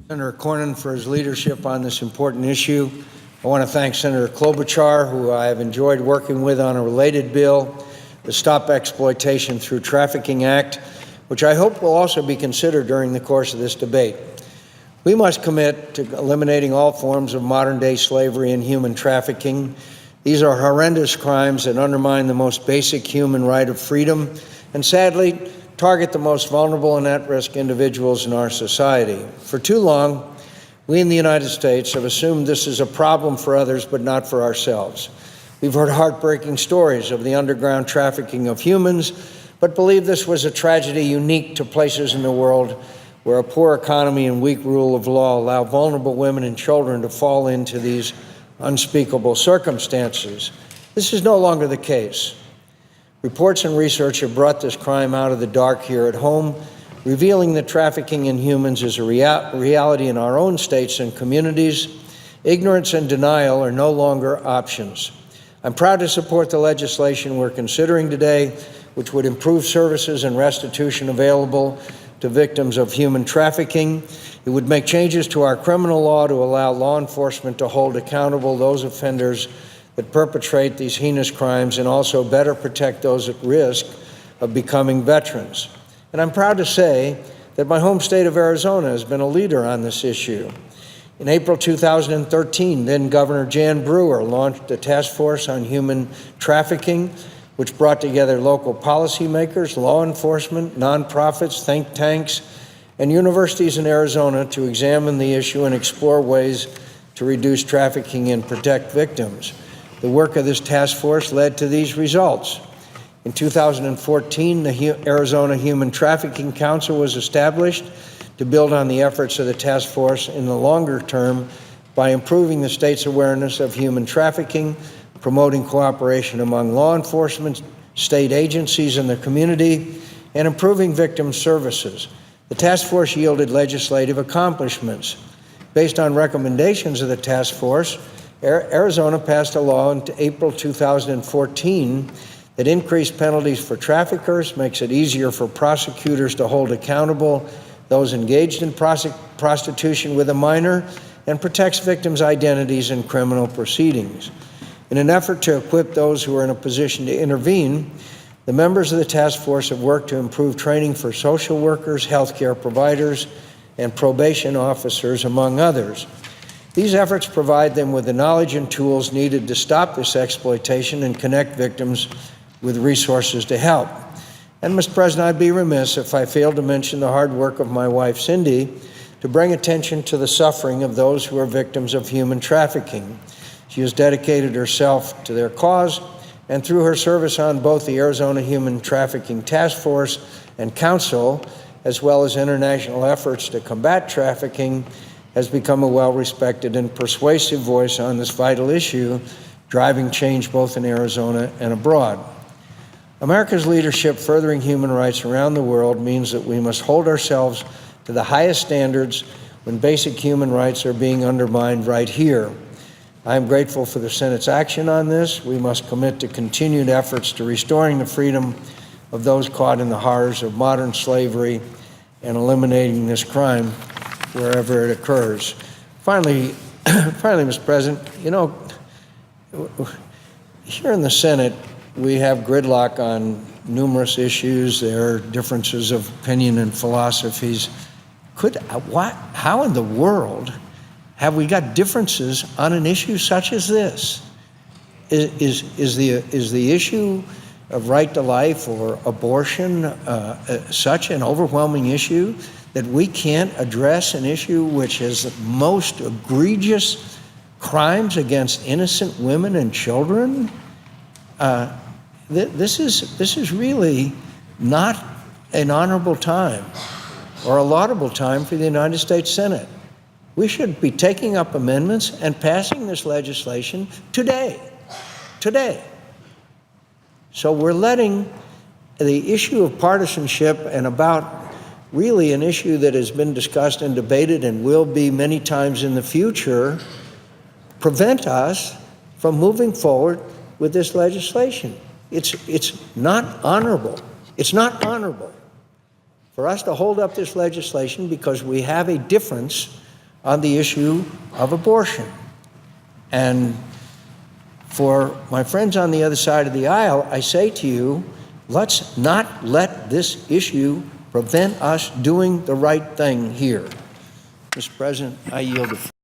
Senator Cornyn for his leadership on this important issue. I want to thank Senator Klobuchar, who I have enjoyed working with on a related bill, the Stop Exploitation Through Trafficking Act, which I hope will also be considered during the course of this debate. We must commit to eliminating all forms of modern-day slavery and human trafficking. These are horrendous crimes that undermine the most basic human right of freedom and, sadly, target the most vulnerable and at-risk individuals in our society. For too long, we in the United States have assumed this is a problem for others, but not for ourselves. We've heard heartbreaking stories of the underground trafficking of humans, but believe this was a tragedy unique to places in the world where a poor economy and weak rule of law allow vulnerable women and children to fall into these unspeakable circumstances. This is no longer the case. Reports and research have brought this crime out of the dark here at home, revealing that trafficking in humans is a reality in our own states and communities. Ignorance and denial are no longer options. I'm proud to support the legislation we're considering today, which would improve services and restitution available to victims of human trafficking. It would make changes to our criminal law to allow law enforcement to hold accountable those offenders that perpetrate these heinous crimes and also better protect those at risk of becoming veterans. And I'm proud to say that my home state of Arizona has been a leader on this issue. In April 2013, then Governor Jan Brewer launched a task force on human trafficking, which brought together local policymakers, law enforcement, nonprofits, think tanks, and universities in Arizona to examine the issue and explore ways to reduce trafficking and protect victims. The work of this task force led to these results. In 2014, the Arizona Human Trafficking Council was established to build on the efforts of the task force in the longer term by improving the state's awareness of human trafficking, promoting cooperation among law enforcement, state agencies, and the community, and improving victim services. The task force yielded legislative accomplishments. Based on recommendations of the task force, Arizona passed a law in April 2014 that increased penalties for traffickers, makes it easier for prosecutors to hold accountable those engaged in prostitution with a minor, and protects victims' identities in criminal proceedings. In an effort to equip those who are in a position to intervene, the members of the task force have worked to improve training for social workers, healthcare providers, and probation officers, among others. These efforts provide them with the knowledge and tools needed to stop this exploitation and connect victims with resources to help. And, Mr. President, I'd be remiss if I failed to mention the hard work of my wife, Cindy, to bring attention to the suffering of those who are victims of human trafficking. She has dedicated herself to their cause, and through her service on both the Arizona Human Trafficking Task Force and Council, as well as international efforts to combat trafficking, has become a well-respected and persuasive voice on this vital issue, driving change both in Arizona and abroad. America's leadership furthering human rights around the world means that we must hold ourselves to the highest standards when basic human rights are being undermined right here. I am grateful for the Senate's action on this. We must commit to continued efforts to restoring the freedom of those caught in the horrors of modern slavery and eliminating this crime wherever it occurs. Finally, Mr. President, here in the Senate, we have gridlock on numerous issues. There are differences of opinion and philosophies. How in the world have we got differences on an issue such as this? Is the issue of right to life or abortion such an overwhelming issue that we can't address an issue which has the most egregious crimes against innocent women and children? This is really not an honorable time or a laudable time for the United States Senate. We should be taking up amendments and passing this legislation today. So we're letting the issue of partisanship and about really an issue that has been discussed and debated and will be many times in the future prevent us from moving forward with this legislation. It's not honorable. It's not honorable for us to hold up this legislation because we have a difference on the issue of abortion. And for my friends on the other side of the aisle, I say to you, let's not let this issue prevent us doing the right thing here. Mr. President, I yield the floor.